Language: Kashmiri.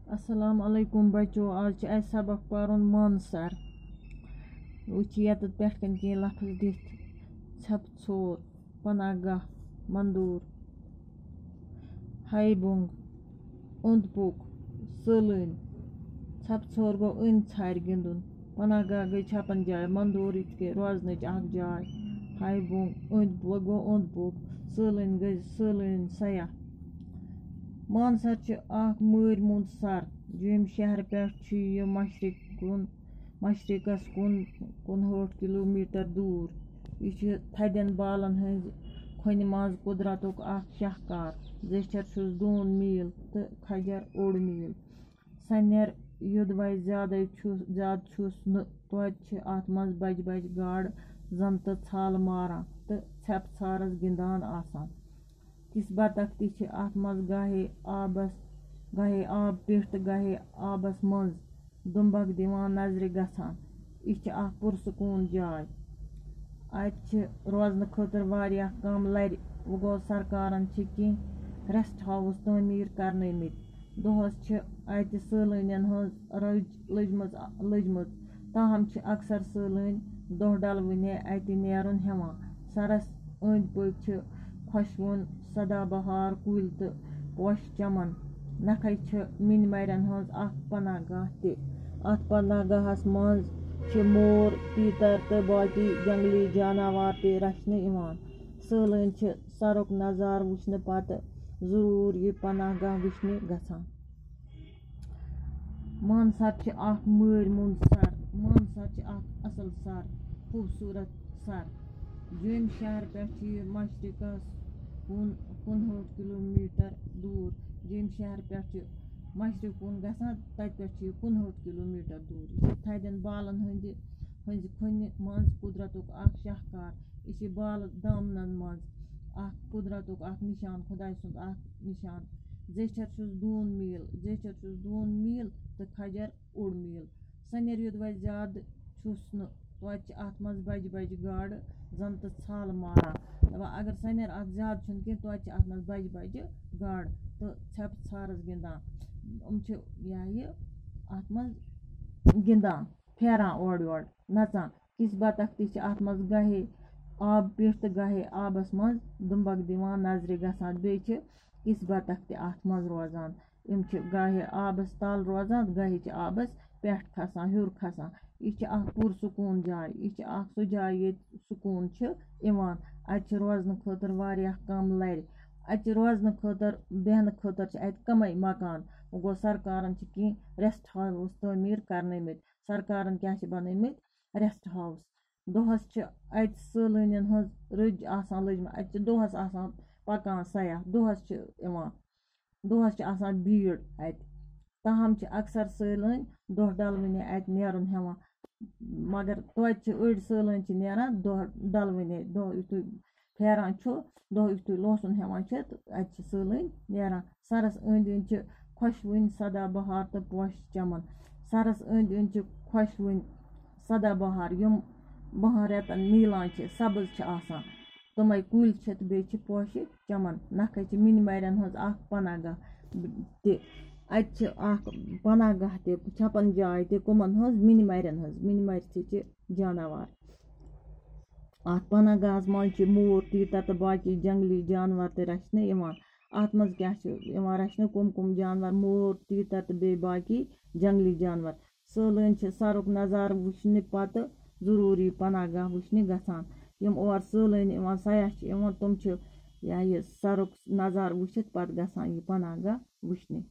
अस्सलाम वालेकुम बच्चों। आज सबक पारुन मानसर ये पे कह लफ्ज दिख छप छोर पनागाह मंदूर हाई बुंग उंद पुक सलन छप छोर गो इन छार गिंदुन पनागाह गई छपन जाय मंदूर के रोजन जाय हाई बुंग उंद गो उंद पुक सलन गई सलन सयाह मानसर मर मुंद सर जुम शहर पे मशरकस कुन 60 किलोमीटर दूर यह थदन बालन हज खोन मज कुदरतुक शाहकार जेचर दून मील तो खजर 1 मील सनर युदव ज्यादा तो अत मज बज बज गाड़ जन तो छाल मारान तो छप छारस गिंदान आसान किस बतख ती अत मज गाहे आब पिठ गाहे आबस मज दुम्बक दिवान नजर गसान यह पुरसकून जाय अत रोजन खतर वारिया कम लर वो गो सरकारन कह रेस्ट हाउस तमीर करनमित दोहस अत सैलानियन हज लजमज ताहम अक्सर सैलान दह डलवने अत नेरुन हेवान सरस अंद पक खुशवन सदाबहार कुल तो पोश चमन नखै मिन मरन हज पनागाह ते अत पनागाहस मज मोर तीतर तो बाकी जंगली जानवर ते रचने सैलान सरुक नज़ार वुचन पत जरूर यह पनागाह वुचने गसान मानसर मर मुंद सर मानसर असल सर खूबसूरत सर जुम शहर पे मशरकस कुन 59 किलोमीटर दूर जुम शहर पे मशरक कुन गसान तत पे 59 किलोमीटर दूर थदन बालन हज खोन मज कुदरतुक शाहकार यह बाल दामन मज कुदरतुक निशान खुदा सुंद निशान जेचर 2 मील तो खजर 1 मील सनर युदव ज्यादा तो अत मज बज बज गाड़ जन तो छाल मारान अगर सनर अत ज्यादा कह तो अत मज बज बज गाड़ तो छप छारस गिंदान अत मज गिंदान फेरान ओर योर नचान किस बतख ती अत मज गाहे आब पिठ तो गाहे आबस मज दुम्बक दिवान नजर गसान बे किस बतख ते अत मज रोजान गाहे आबस तल रोजान गाहे आबस पेठ खसान हूर खसान यह पुरसकून जाय यह सह जाय ये सुकून अत रोजन खतर वारिया कम लर अत रोजन खतर बेहन खतर अत कमै मकान वो गो सरकारन कह रेस्ट हाउस तमीर करनमित सरकारन क्या बनमित रेस्ट हाउस दोहस अत सैलानियन हज रज आसान लजम अत दोहस आसान पकान सयाह दोहस आसान भीड़ अत ताहम अक्सर सैलान दह डलवने अत नेरुन हेवान मगर तो अड़ सैलान नेरान दह डलवने दह युथ फेरान दह युथ लोसन हेवान अत सैलान नेरान सरस अंद अंद खुशवन सदाबहार तो पोश चमन सरस अंद अंद खुशवन सदाबहार यम 12 रेतन नीलान सब्ज आसान तमै कुल तो बे पोश चमन नखै मिन मरन हज पनागाह ते अत पनागाह ते छपन जाय ते कुमन हज मिन मर जानवर अत पनागाहस मज मोर तीतर तो बाकी जंगली जानवर ते रचने अत मज क्या रचने कुम जानवर मोर तीतर तो बे बाकी जंगली जानवर सैलान सरुक नज़ार वुचन पत जरूरी पनागाह वुचने गसान यम और सैलान सयाह तुम सरुक नज़ार वुचित पत गसान यह पनागाह वुचने।